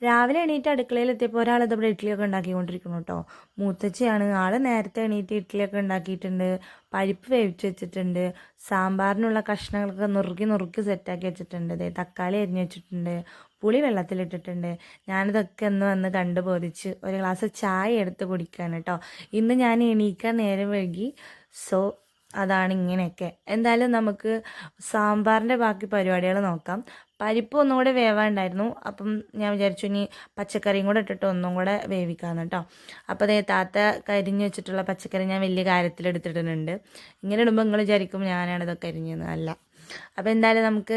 രാവിലെ എണീറ്റ് അടുക്കളയിലെത്തിയപ്പോൾ ഒരാൾ ഇതവിടെ ഇഡ്ഡലിയൊക്കെ ഉണ്ടാക്കിക്കൊണ്ടിരിക്കുന്നു കേട്ടോ. മൂത്തച്ഛയാണ്. ആൾ നേരത്തെ എണീറ്റ് ഇഡ്ഡലിയൊക്കെ ഉണ്ടാക്കിയിട്ടുണ്ട്. പരിപ്പ് വേവിച്ച് വെച്ചിട്ടുണ്ട്. സാമ്പാറിനുള്ള കഷ്ണങ്ങളൊക്കെ നുറുക്കി നുറുക്കി സെറ്റാക്കി വെച്ചിട്ടുണ്ട്. ദേ തക്കാളി അരിഞ്ഞ് വെച്ചിട്ടുണ്ട്. പുളി വെള്ളത്തിലിട്ടിട്ടുണ്ട്. ഞാനിതൊക്കെ ഒന്ന് വന്ന് കണ്ടു ബോധിച്ച് ഒരു ഗ്ലാസ് ചായ എടുത്ത് കുടിക്കുകയാണ് കേട്ടോ. ഇന്ന് ഞാൻ എണീക്കാൻ നേരം വൈകി. സോ അതാണ് ഇങ്ങനെയൊക്കെ. എന്തായാലും നമുക്ക് സാമ്പാറിൻ്റെ ബാക്കി പരിപാടികൾ നോക്കാം. പരിപ്പ് ഒന്നും കൂടെ വേവാണ്ടായിരുന്നു. അപ്പം ഞാൻ വിചാരിച്ചു ഇനി പച്ചക്കറിയും കൂടെ ഇട്ടിട്ട് ഒന്നും കൂടെ വേവിക്കാമെന്ന് കേട്ടോ. അപ്പോൾ അതേ താത്ത കരിഞ്ഞ് വെച്ചിട്ടുള്ള പച്ചക്കറി ഞാൻ വലിയ കാര്യത്തിലെടുത്തിടുന്നുണ്ട്. ഇങ്ങനെ ഇടുമ്പോൾ നിങ്ങൾ വിചാരിക്കും ഞാനാണ് ഇതൊക്കെ അരിഞ്ഞതെന്ന്. അല്ല. അപ്പോൾ എന്തായാലും നമുക്ക്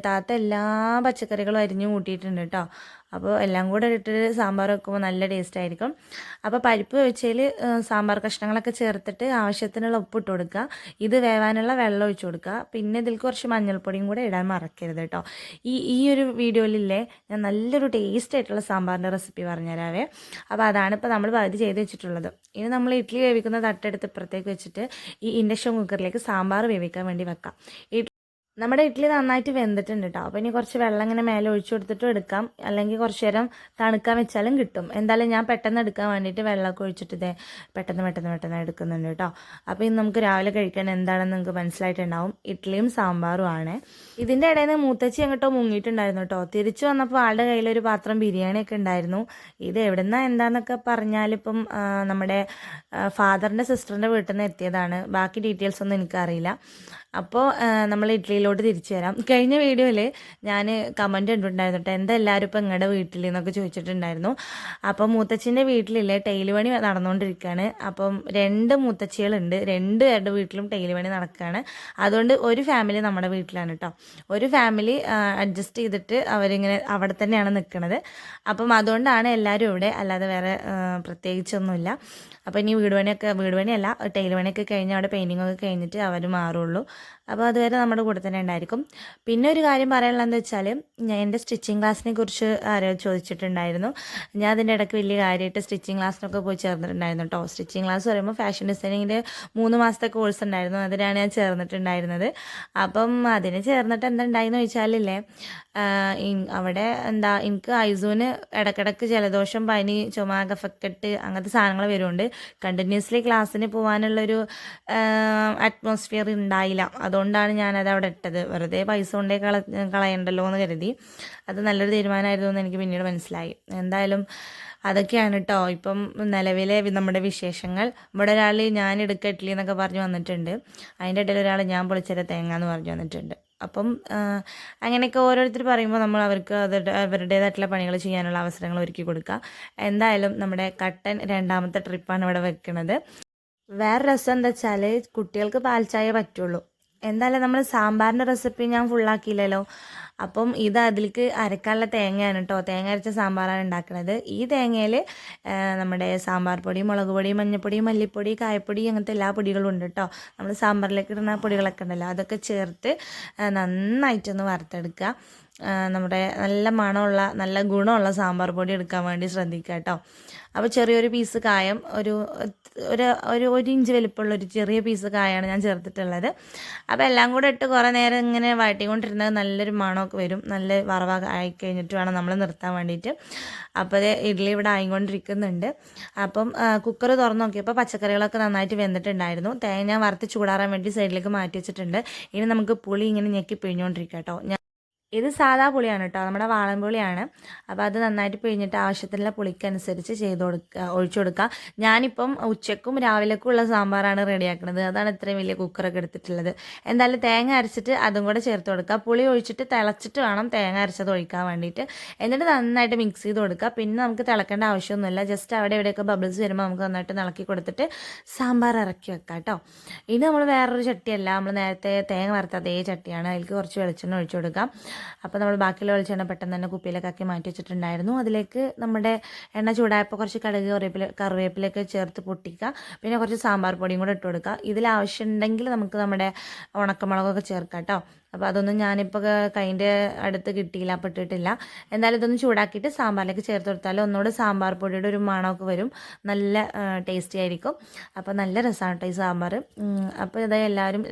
താത്ത എല്ലാ പച്ചക്കറികളും അരിഞ്ഞ് കൂട്ടിയിട്ടുണ്ട് കേട്ടോ. അപ്പോൾ എല്ലാം കൂടെ ഇട്ടിട്ട് സാമ്പാർ വെക്കുമ്പോൾ നല്ല ടേസ്റ്റ് ആയിരിക്കും. അപ്പോൾ പരിപ്പ് വെച്ചതിൽ സാമ്പാർ കഷ്ണങ്ങളൊക്കെ ചേർത്തിട്ട് ആവശ്യത്തിനുള്ള ഉപ്പിട്ട് കൊടുക്കുക. ഇത് വേവാനുള്ള വെള്ളം ഒഴിച്ച് കൊടുക്കുക. പിന്നെ ഇതിൽ കുറച്ച് മഞ്ഞൾപ്പൊടിയും കൂടെ ഇടാൻ മറക്കരുത് കേട്ടോ. ഈ ഒരു വീഡിയോയിലില്ലേ ഞാൻ നല്ലൊരു ടേസ്റ്റ് ആയിട്ടുള്ള സാമ്പാറിൻ്റെ റെസിപ്പി പറഞ്ഞുതരാവേ. അപ്പോൾ അതാണ് ഇപ്പോൾ നമ്മൾ പകുതി ചെയ്ത് വെച്ചിട്ടുള്ളത്. ഇനി നമ്മൾ ഇഡ്ഡലി വേവിക്കുന്ന തട്ടെടുത്ത് ഇപ്പുറത്തേക്ക് വെച്ചിട്ട് ഈ ഇൻഡക്ഷൻ കുക്കറിലേക്ക് സാമ്പാർ വേവിക്കാൻ വേണ്ടി വെക്കാം. നമ്മുടെ ഇഡ്ഡലി നന്നായിട്ട് വെന്തിട്ടുണ്ട് കേട്ടോ. അപ്പോൾ ഇനി കുറച്ച് വെള്ളം ഇങ്ങനെ മേലെ ഒഴിച്ചു കൊടുത്തിട്ടും എടുക്കാം, അല്ലെങ്കിൽ കുറച്ച് നേരം തണുക്കാൻ വെച്ചാലും കിട്ടും. എന്തായാലും ഞാൻ പെട്ടെന്ന് എടുക്കാൻ വേണ്ടിയിട്ട് വെള്ളമൊക്കെ ഒഴിച്ചിട്ട് ഇതേ പെട്ടെന്ന് എടുക്കുന്നുണ്ട് കേട്ടോ. അപ്പോൾ ഇന്ന് നമുക്ക് രാവിലെ കഴിക്കാൻ എന്താണെന്ന് നിങ്ങൾക്ക് മനസ്സിലായിട്ടുണ്ടാവും. ഇഡ്ഡലിയും സാമ്പാറും ആണ്. ഇതിൻ്റെ ഇടയിൽ നിന്ന് മൂത്തച്ചി അങ്ങോട്ടോ മുങ്ങിയിട്ടുണ്ടായിരുന്നു കേട്ടോ. തിരിച്ചു വന്നപ്പോൾ ആളുടെ കയ്യിലൊരു പാത്രം ബിരിയാണിയൊക്കെ ഉണ്ടായിരുന്നു. ഇത് എവിടുന്നാ എന്താണെന്നൊക്കെ പറഞ്ഞാലിപ്പം നമ്മുടെ ഫാദറിൻ്റെ സിസ്റ്ററിൻ്റെ വീട്ടിൽ നിന്ന് എത്തിയതാണ്. ബാക്കി ഡീറ്റെയിൽസ് ഒന്നും എനിക്കറിയില്ല. അപ്പോൾ നമ്മൾ ഇഡ്ഡലിയിലോട്ട് തിരിച്ചു വരാം. കഴിഞ്ഞ വീഡിയോയിൽ ഞാൻ കമൻറ്റ് കണ്ടിട്ടുണ്ടായിരുന്നു കേട്ടോ, എന്താ എല്ലാവരും ഇപ്പോൾ നിങ്ങളുടെ വീട്ടിൽ എന്നൊക്കെ ചോദിച്ചിട്ടുണ്ടായിരുന്നു. അപ്പം മൂത്തച്ഛൻ്റെ വീട്ടിലില്ലേ ടൈല് പണി നടന്നുകൊണ്ടിരിക്കുകയാണ്. അപ്പം 2 മൂത്തച്ഛികളുണ്ട്. 2 പേരുടെ വീട്ടിലും ടൈല് പണി നടക്കുകയാണ്. അതുകൊണ്ട് ഒരു ഫാമിലി നമ്മുടെ വീട്ടിലാണ് കേട്ടോ. ഒരു ഫാമിലി അഡ്ജസ്റ്റ് ചെയ്തിട്ട് അവരിങ്ങനെ അവിടെ തന്നെയാണ് നിൽക്കുന്നത്. അപ്പം അതുകൊണ്ടാണ് എല്ലാവരും ഇവിടെ, അല്ലാതെ വേറെ പ്രത്യേകിച്ചൊന്നുമില്ല. അപ്പോൾ ഇനി വീട് പണിയല്ല ടൈല് പണിയൊക്കെ കഴിഞ്ഞ് അവിടെ പെയിൻറ്റിങ്ങൊക്കെ കഴിഞ്ഞിട്ട് അവർ മാറുള്ളൂ. അപ്പോൾ അതുവരെ നമ്മുടെ കൂടെ തന്നെ ഉണ്ടായിരിക്കും. പിന്നെ ഒരു കാര്യം പറയാനുള്ളതെന്ന് വെച്ചാൽ ഞാൻ എൻ്റെ സ്റ്റിച്ചിങ് ക്ലാസ്സിനെ കുറിച്ച് ആരോ ചോദിച്ചിട്ടുണ്ടായിരുന്നു. ഞാൻ അതിൻ്റെ ഇടയ്ക്ക് വലിയ കാര്യമായിട്ട് സ്റ്റിച്ചിങ് ക്ലാസ്സിനൊക്കെ പോയി ചേർന്നിട്ടുണ്ടായിരുന്നു കേട്ടോ. സ്റ്റിച്ചിങ് ക്ലാസ് പറയുമ്പോൾ ഫാഷൻ ഡിസൈനിങ്ങിൻ്റെ 3 മാസത്തെ കോഴ്സ് ഉണ്ടായിരുന്നു. അതിനാണ് ഞാൻ ചേർന്നിട്ടുണ്ടായിരുന്നത്. അപ്പം അതിന് ചേർന്നിട്ട് എന്തുണ്ടായെന്ന് ചോദിച്ചാലില്ലേ, അവിടെ എനിക്ക് ഐസൂന് ഇടയ്ക്കിടയ്ക്ക് ജലദോഷം, പനി, ചുമ, കഫക്കെട്ട് അങ്ങനത്തെ സാധനങ്ങൾ വരുന്നുണ്ട്. കണ്ടിന്യൂസ്ലി ക്ലാസ്സിന് പോകാനുള്ളൊരു അറ്റ്മോസ്ഫിയർ ഉണ്ടായില്ല. അതുകൊണ്ടാണ് ഞാനത് അവിടെ ഇട്ടത്. വെറുതെ പൈസ കൊണ്ടേ കളയണ്ടല്ലോ എന്ന് കരുതി. അത് നല്ലൊരു തീരുമാനമായിരുന്നു എന്ന് എനിക്ക് പിന്നീട് മനസ്സിലായി. എന്തായാലും അതൊക്കെയാണ് കേട്ടോ ഇപ്പം നിലവിലെ നമ്മുടെ വിശേഷങ്ങൾ. ഇവിടെ ഒരാൾ ഞാൻ എടുക്കുക ഇഡ്ഡലി എന്നൊക്കെ പറഞ്ഞു വന്നിട്ടുണ്ട്. അതിൻ്റെ ഇടയിൽ ഒരാൾ ഞാൻ പൊളിച്ചര തേങ്ങ എന്ന് പറഞ്ഞു വന്നിട്ടുണ്ട്. അപ്പം അങ്ങനെയൊക്കെ ഓരോരുത്തർ പറയുമ്പോൾ നമ്മൾ അവർക്ക് അവരുടേതായിട്ടുള്ള പണികൾ ചെയ്യാനുള്ള അവസരങ്ങൾ ഒരുക്കി കൊടുക്കുക. എന്തായാലും നമ്മുടെ കട്ടൻ 2ാമത്തെ ട്രിപ്പാണ് ഇവിടെ വെക്കുന്നത്. വേറെ രസം എന്താ വെച്ചാൽ കുട്ടികൾക്ക് പാൽച്ചായ പറ്റുള്ളൂ. എന്തായാലും നമ്മൾ സാമ്പാറിൻ്റെ റെസിപ്പി ഞാൻ ഫുള്ളാക്കിയില്ലല്ലോ. അപ്പം ഇത് അതിലേക്ക് അരക്കാനുള്ള തേങ്ങയാണ് കേട്ടോ. തേങ്ങ അരച്ച സാമ്പാറാണ് ഉണ്ടാക്കുന്നത്. ഈ തേങ്ങയിൽ നമ്മുടെ സാമ്പാർ പൊടി, മുളക് പൊടി, മഞ്ഞൾപ്പൊടി, മല്ലിപ്പൊടി, കായപ്പൊടി അങ്ങനത്തെ എല്ലാ പൊടികളും ഉണ്ട് കേട്ടോ. നമ്മൾ സാമ്പാറിലേക്ക് ഇടുന്ന പൊടികളൊക്കെ ഉണ്ടല്ലോ, അതൊക്കെ ചേർത്ത് നന്നായിട്ടൊന്ന് വറുത്തെടുക്കുക. നമ്മുടെ നല്ല മണമുള്ള നല്ല ഗുണമുള്ള സാമ്പാർ പൊടി എടുക്കാൻ വേണ്ടി ശ്രദ്ധിക്കുക കേട്ടോ. അപ്പോൾ ചെറിയൊരു പീസ് കായം, ഒരു ഇഞ്ച് വലിപ്പമുള്ള ഒരു ചെറിയ പീസ് കായാണ് ഞാൻ ചേർത്തിട്ടുള്ളത്. അപ്പോൾ എല്ലാം കൂടെ ഇട്ട് കുറേ നേരം ഇങ്ങനെ വഴട്ടിക്കൊണ്ടിരുന്നത് നല്ലൊരു മണമൊക്കെ വരും. നല്ല വറവായി ആയിക്കഴിഞ്ഞിട്ട് വേണം നമ്മൾ നിർത്താൻ വേണ്ടിയിട്ട്. അപ്പോൾ അത് ഇഡ്ഡലി ഇവിടെ ആയിക്കൊണ്ടിരിക്കുന്നുണ്ട്. അപ്പം കുക്കർ തുറന്ന് നോക്കിയപ്പോൾ പച്ചക്കറികളൊക്കെ നന്നായിട്ട് വെന്തിട്ടുണ്ടായിരുന്നു. തേങ്ങ ഞാൻ വറുത്ത് ചൂടാറാൻ വേണ്ടി സൈഡിലേക്ക് മാറ്റി വെച്ചിട്ടുണ്ട്. ഇനി നമുക്ക് പുളി ഇങ്ങനെ ഞെക്കി പിഴിഞ്ഞുകൊണ്ടിരിക്കാം കേട്ടോ. ഇത് സാധാ പുളിയാണ് കേട്ടോ, നമ്മുടെ വാളൻപുളിയാണ്. അപ്പോൾ അത് നന്നായിട്ട് പിഴിഞ്ഞിട്ട് ആവശ്യത്തിനുള്ള പുളിക്കനുസരിച്ച് ഒഴിച്ചു കൊടുക്കുക. ഞാനിപ്പം ഉച്ചക്കും രാവിലേക്കും ഉള്ള സാമ്പാറാണ് റെഡിയാക്കുന്നത്. അതാണ് ഇത്രയും വലിയ കുക്കറൊക്കെ എടുത്തിട്ടുള്ളത്. എന്തായാലും തേങ്ങ അരച്ചിട്ട് അതും കൂടെ ചേർത്ത് കൊടുക്കുക. പുളി ഒഴിച്ചിട്ട് തിളച്ചിട്ട് വേണം തേങ്ങ അരച്ചത് ഒഴിക്കാൻ വേണ്ടിയിട്ട്. എന്നിട്ട് നന്നായിട്ട് മിക്സ് ചെയ്ത് കൊടുക്കുക. പിന്നെ നമുക്ക് തിളക്കേണ്ട ആവശ്യമൊന്നുമില്ല. ജസ്റ്റ് അവിടെ ഇവിടെയൊക്കെ ബബിൾസ് വരുമ്പോൾ നമുക്ക് നന്നായിട്ട് ഇളക്കി കൊടുത്തിട്ട് സാമ്പാർ ഇറക്കി വെക്കാം കേട്ടോ. ഇത് നമ്മൾ വേറൊരു ചട്ടിയല്ല, നമ്മൾ നേരത്തെ തേങ്ങ വറുത്ത അതേ ചട്ടിയാണ്. അതിലേക്ക് കുറച്ച് വെളിച്ചെണ്ണ ഒഴിച്ചു കൊടുക്കാം. അപ്പോൾ നമ്മൾ ബാക്കിയുള്ള വെളിച്ചെണ്ണ പെട്ടെന്ന് തന്നെ കുപ്പിയിലൊക്കെ ആക്കി മാറ്റി വെച്ചിട്ടുണ്ടായിരുന്നു. അതിലേക്ക് നമ്മുടെ എണ്ണ ചൂടായപ്പോൾ കുറച്ച് കറിവേപ്പിലൊക്കെ ചേർത്ത് പൊട്ടിക്കുക. പിന്നെ കുറച്ച് സാമ്പാർ പൊടിയും കൂടെ ഇട്ട് കൊടുക്കുക. ഇതിൽ ആവശ്യമുണ്ടെങ്കിൽ നമുക്ക് നമ്മുടെ ഉണക്കമുളകൊക്കെ ചേർക്കാം കേട്ടോ. അപ്പോൾ അതൊന്നും ഞാനിപ്പോൾ കൈൻ്റെ അടുത്ത് കിട്ടിയില്ല, അപ്പോൾ ഇട്ടിട്ടില്ല. എന്തായാലും ഇതൊന്ന് ചൂടാക്കിയിട്ട് സാമ്പാറിലേക്ക് ചേർത്ത് കൊടുത്താൽ ഒന്നുകൂടെ സാമ്പാർ പൊടിയുടെ ഒരു മണമൊക്കെ വരും, നല്ല ടേസ്റ്റി ആയിരിക്കും. അപ്പോൾ നല്ല രസമാണ് കേട്ടോ ഈ സാമ്പാർ. അപ്പോൾ ഇതാ എല്ലാവരും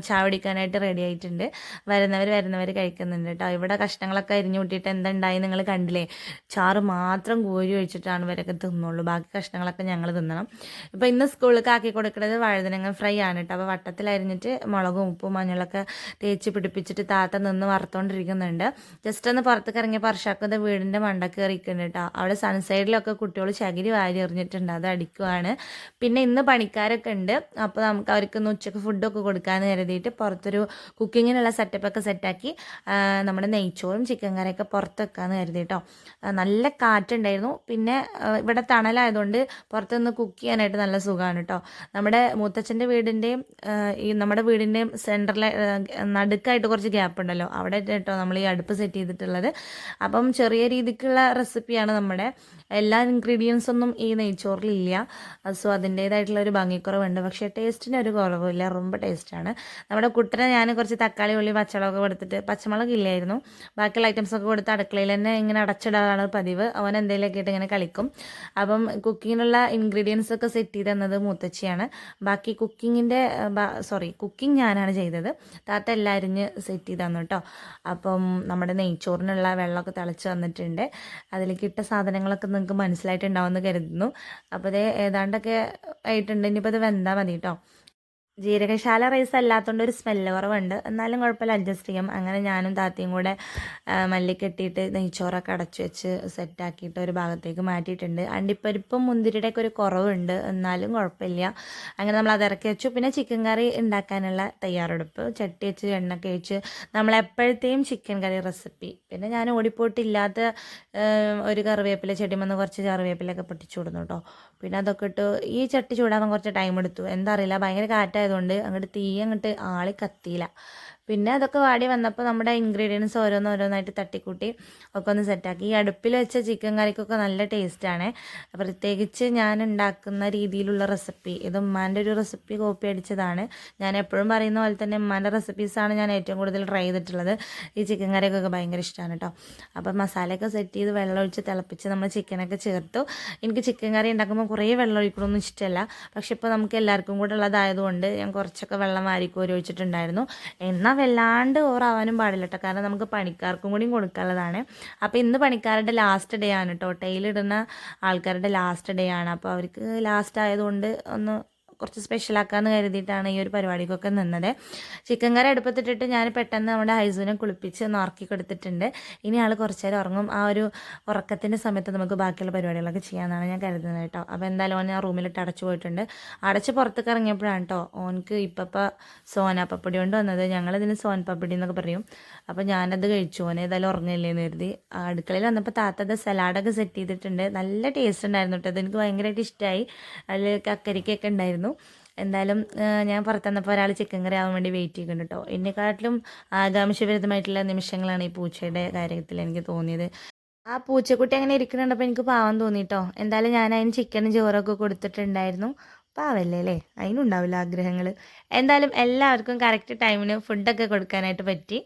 ചായ കുടിക്കാനായിട്ട് റെഡി ആയിട്ടുണ്ട്. വരുന്നവർ കഴിക്കുന്നുണ്ട് കേട്ടോ. ഇവിടെ കഷ്ണങ്ങളൊക്കെ അരിഞ്ഞു കൂട്ടിയിട്ട് എന്തുണ്ടായി നിങ്ങൾ കണ്ടില്ലേ, ചാറ് മാത്രം കോരി ഒഴിച്ചിട്ടാണ് ഇവരൊക്കെ തിന്നുള്ളൂ, ബാക്കി കഷ്ണങ്ങളൊക്കെ ഞങ്ങൾ തിന്നണം. ഇപ്പോൾ ഇന്ന് സ്കൂളിലേക്ക് ആക്കി കൊടുക്കുന്നത് വഴുതനങ്ങ ഫ്രൈ ആണ് കേട്ടോ. അപ്പോൾ വട്ടത്തിലരിഞ്ഞിട്ട് മുളകും ഉപ്പും മഞ്ഞളൊക്കെ തേച്ച് പിടിപ്പിച്ചിട്ട് താത്ത നിന്ന് വറുത്തോണ്ടിരിക്കുന്നുണ്ട്. ജസ്റ്റ് ഒന്ന് പുറത്തേക്ക് ഇറങ്ങിയ പറശാക്കുന്നത് വീടിൻ്റെ മണ്ടക്ക് കയറിക്കുന്നുണ്ട് കേട്ടോ. അവിടെ സൺസൈഡിലൊക്കെ കുട്ടികൾ ചകിരി വാരി എറിഞ്ഞിട്ടുണ്ട്, അത് അടിക്കുവാണ്. പിന്നെ ഇന്ന് പണിക്കാരൊക്കെ ഉണ്ട്, അപ്പോൾ നമുക്ക് അവർക്ക് ഇന്ന് ഉച്ചക്ക് ഫുഡൊക്കെ കൊടുക്കാമെന്ന് കരുതിയിട്ട് പുറത്തൊരു കുക്കിങ്ങിനുള്ള സെറ്റപ്പൊക്കെ സെറ്റാക്കി നമ്മുടെ നെയ്ച്ചോറും ചിക്കൻ കറിയൊക്കെ പുറത്ത് വെക്കാമെന്ന് കരുതി കേട്ടോ. നല്ല കാറ്റുണ്ടായിരുന്നു. പിന്നെ ഇവിടെ തണലായതുകൊണ്ട് പുറത്തുനിന്ന് കുക്ക് ചെയ്യാനായിട്ട് നല്ല സുഖമാണ് കേട്ടോ. നമ്മുടെ മൂത്തച്ഛൻ്റെ വീടിൻ്റെയും നമ്മുടെ വീടിൻ്റെയും സെൻറ്ററിലെ നടുക്കായിട്ട് കുറച്ച് ഗ്യാപ്പ് ഉണ്ടല്ലോ, അവിടെ കേട്ടോ നമ്മൾ ഈ അടുപ്പ് സെറ്റ് ചെയ്തിട്ടുള്ളത്. അപ്പം ചെറിയ രീതിക്കുള്ള റെസിപ്പിയാണ് നമ്മുടെ. എല്ലാ ഇൻഗ്രീഡിയൻസ് ഒന്നും ഈ നെയ്ച്ചോറിലില്ല, സോ അതിൻ്റേതായിട്ടുള്ള ഒരു ഭംഗിക്കുറവുണ്ട്. പക്ഷേ ടേസ്റ്റിന് ഒരു കുറവില്ല, ரொம்ப ടേസ്റ്റാണ്. നമ്മുടെ കുട്ടനെ ഞാൻ കുറച്ച് തക്കാളി ഉള്ളി പച്ചമുളകൊക്കെ കൊടുത്തിട്ട്, പച്ചമുളക് ഇല്ലായിരുന്നു, ബാക്കിയുള്ള ഐറ്റംസൊക്കെ കൊടുത്ത് അടുക്കളയിൽ തന്നെ ഇങ്ങനെ അടച്ചിടാറാണ് പതിവ്. അവൻ എന്തെങ്കിലുമൊക്കെ ആയിട്ട് ഇങ്ങനെ കളിക്കും. അപ്പം കുക്കിങ്ങിനുള്ള ഇൻഗ്രീഡിയൻസ് ഒക്കെ സെറ്റ് ചെയ്ത് തന്നത് മൂത്തച്ചിയാണ്. ബാക്കി കുക്കിംഗ് ഞാനാണ് ചെയ്തത്. താത്ത എല്ലാം അരിഞ്ഞ് സെറ്റ് ചെയ്ത് തന്നു കേട്ടോ. അപ്പം നമ്മുടെ നെയ്ച്ചോറിനുള്ള വെള്ളമൊക്കെ തിളച്ച് വന്നിട്ടുണ്ട്. അതിലേക്ക് ഇട്ട സാധനങ്ങളൊക്കെ നിങ്ങൾക്ക് മനസ്സിലായിട്ടുണ്ടാവുമെന്ന് കരുതുന്നു. അപ്പോൾ ഇത് ഏതാണ്ടൊക്കെ ആയിട്ടുണ്ട്. ഇനിയിപ്പോൾ ഇത് വെന്താൽ മതി കേട്ടോ. ജീരകശാല റൈസ് അല്ലാത്തതുകൊണ്ട് ഒരു സ്മെല്ല് കുറവുണ്ട്, എന്നാലും കുഴപ്പമില്ല, അഡ്ജസ്റ്റ് ചെയ്യാം. അങ്ങനെ ഞാനും താത്തയും കൂടെ മല്ലിക്കെട്ടിയിട്ട് നെയ്ച്ചോറൊക്കെ അടച്ചു വെച്ച് സെറ്റാക്കിയിട്ട് ഒരു ഭാഗത്തേക്ക് മാറ്റിയിട്ടുണ്ട്. അണ്ടിപ്പരിപ്പും മുന്തിരിയുടെയൊക്കെ ഒരു കുറവുണ്ട്, എന്നാലും കുഴപ്പമില്ല. അങ്ങനെ നമ്മൾ അത് ഇറക്കി വെച്ചു. പിന്നെ ചിക്കൻ കറി ഉണ്ടാക്കാനുള്ള തയ്യാറെടുപ്പ്, ചട്ടി വെച്ച് എണ്ണയൊക്കെ വെച്ച് നമ്മളെപ്പോഴത്തെയും ചിക്കൻ കറി റെസിപ്പി. പിന്നെ ഞാൻ ഓടിപ്പോയിട്ടില്ലാത്ത ഒരു കറിവേപ്പില ചെടിമെന്ന് കുറച്ച് കറിവേപ്പിലൊക്കെ പൊട്ടിച്ചു കൊടുന്നു കേട്ടോ. പിന്നെ അതൊക്കെ ഇട്ട് ഈ ചട്ടി ചൂടാകാൻ കുറച്ച് ടൈം എടുത്തു, എന്താ അറിയില്ല, ഭയങ്കര കാറ്റായതുകൊണ്ട് അങ്ങോട്ട് തീ അങ്ങോട്ട് ആളി കത്തിയില്ല. പിന്നെ അതൊക്കെ വാടി വന്നപ്പോൾ നമ്മുടെ ഇൻഗ്രീഡിയൻസ് ഓരോന്നോരോന്നായിട്ട് തട്ടിക്കൂട്ടി ഒക്കെ ഒന്ന് സെറ്റാക്കി. ഈ അടുപ്പിൽ വെച്ച ചിക്കൻ കറിക്കൊക്കെ നല്ല ടേസ്റ്റാണ്. പ്രത്യേകിച്ച് ഞാൻ ഉണ്ടാക്കുന്ന രീതിയിലുള്ള റെസിപ്പി, ഇത് ഉമ്മാൻ്റെ ഒരു റെസിപ്പി കോപ്പി അടിച്ചതാണ്. ഞാൻ എപ്പോഴും പറയുന്ന പോലെ തന്നെ ഉമ്മാൻ്റെ റെസിപ്പീസാണ് ഞാൻ ഏറ്റവും കൂടുതൽ ട്രൈ ചെയ്തിട്ടുള്ളത്. ഈ ചിക്കൻ കറിയൊക്കെ ഭയങ്കര ഇഷ്ടമാണ് കേട്ടോ. അപ്പം മസാലയൊക്കെ സെറ്റ് ചെയ്ത് വെള്ളം ഒഴിച്ച് തിളപ്പിച്ച് നമ്മൾ ചിക്കനൊക്കെ ചേർത്തു. എനിക്ക് ചിക്കൻ കറി ഉണ്ടാക്കുമ്പോൾ കുറേ വെള്ളം ഒഴിക്കണമെന്നും ഇഷ്ടമല്ല, പക്ഷെ ഇപ്പോൾ നമുക്ക് എല്ലാവർക്കും കൂടെ ഉള്ളതായതുകൊണ്ട് ഞാൻ കുറച്ചൊക്കെ വെള്ളം വാരിക്കോരി ഒഴിച്ചിട്ടുണ്ടായിരുന്നു. എന്നാൽ വല്ലാണ്ട് ഓവറാവാനും പാടില്ല കേട്ടോ, കാരണം നമുക്ക് പണിക്കാർക്കും കൂടിയും കൊടുക്കാനുള്ളതാണ്. അപ്പോൾ ഇന്ന് പണിക്കാരുടെ ലാസ്റ്റ് ഡേ ആണ് കേട്ടോ, ടൈലിടുന്ന ആൾക്കാരുടെ ലാസ്റ്റ് ഡേ ആണ്. അപ്പോൾ അവർക്ക് ലാസ്റ്റ് ആയതുകൊണ്ട് ഒന്ന് കുറച്ച് സ്പെഷ്യലാക്കാമെന്ന് കരുതിയിട്ടാണ് ഈ ഒരു പരിപാടിക്കൊക്കെ നിന്നത്. ചിക്കൻ കറി അടുപ്പത്തിട്ടിട്ട് ഞാൻ പെട്ടെന്ന് നമ്മുടെ ഹൈസുവിനെ കുളിപ്പിച്ച് ഒന്ന് ഉറക്കി കൊടുത്തിട്ടുണ്ട്. ഇനി ആൾ കുറച്ച് നേരം ഉറങ്ങും. ആ ഒരു ഉറക്കത്തിൻ്റെ സമയത്ത് നമുക്ക് ബാക്കിയുള്ള പരിപാടികളൊക്കെ ചെയ്യാമെന്നാണ് ഞാൻ കരുതുന്നത് കേട്ടോ. അപ്പോൾ എന്തായാലും ഓൻ ആ റൂമിലിട്ട് അടച്ചു പോയിട്ടുണ്ട്. അടച്ച് പുറത്തേക്ക് ഇറങ്ങിയപ്പോഴാണ് കേട്ടോ ഓനക്ക് ഇപ്പം സോനാപ്പപ്പൊടി കൊണ്ട് വന്നത്. ഞങ്ങളിതിന് സോൻപപ്പടി എന്നൊക്കെ പറയും. അപ്പോൾ ഞാനത് കഴിച്ചു. ഓൻ ഏതായാലും ഉറങ്ങില്ലേന്ന് കരുതി. അടുക്കളയിൽ വന്നപ്പോൾ താത്തത് സലാഡൊക്കെ സെറ്റ് ചെയ്തിട്ടുണ്ട്. നല്ല ടേസ്റ്റ് ഉണ്ടായിരുന്നു കേട്ടോ, അതെനിക്ക് ഭയങ്കരമായിട്ട് ഇഷ്ടമായി. അതിൽ കക്കരിക്കൊക്കെ ഉണ്ടായിരുന്നു. എന്തായാലും ഞാൻ പുറത്തുനിന്നപ്പോൾ ഒരാൾ ചിക്കൻ കറി ആവാൻ വേണ്ടി വെയിറ്റ് ചെയ്യുന്നുണ്ട് കേട്ടോ. എന്നെക്കാട്ടിലും ആകാംക്ഷഭരിതമായിട്ടുള്ള നിമിഷങ്ങളാണ് ഈ പൂച്ചയുടെ കാര്യത്തിൽ എനിക്ക് തോന്നിയത്. ആ പൂച്ചക്കുട്ടി അങ്ങനെ ഇരിക്കുന്നുണ്ടപ്പോൾ എനിക്ക് പാവം തോന്നിട്ടോ. എന്തായാലും ഞാൻ അതിന് ചിക്കനും ചോറൊക്കെ കൊടുത്തിട്ടുണ്ടായിരുന്നു. പാവല്ലേ അല്ലേ, അതിനുണ്ടാവില്ല ആഗ്രഹങ്ങൾ. എന്തായാലും എല്ലാവർക്കും കറക്റ്റ് ടൈമിന് ഫുഡൊക്കെ കൊടുക്കാനായിട്ട് പറ്റി.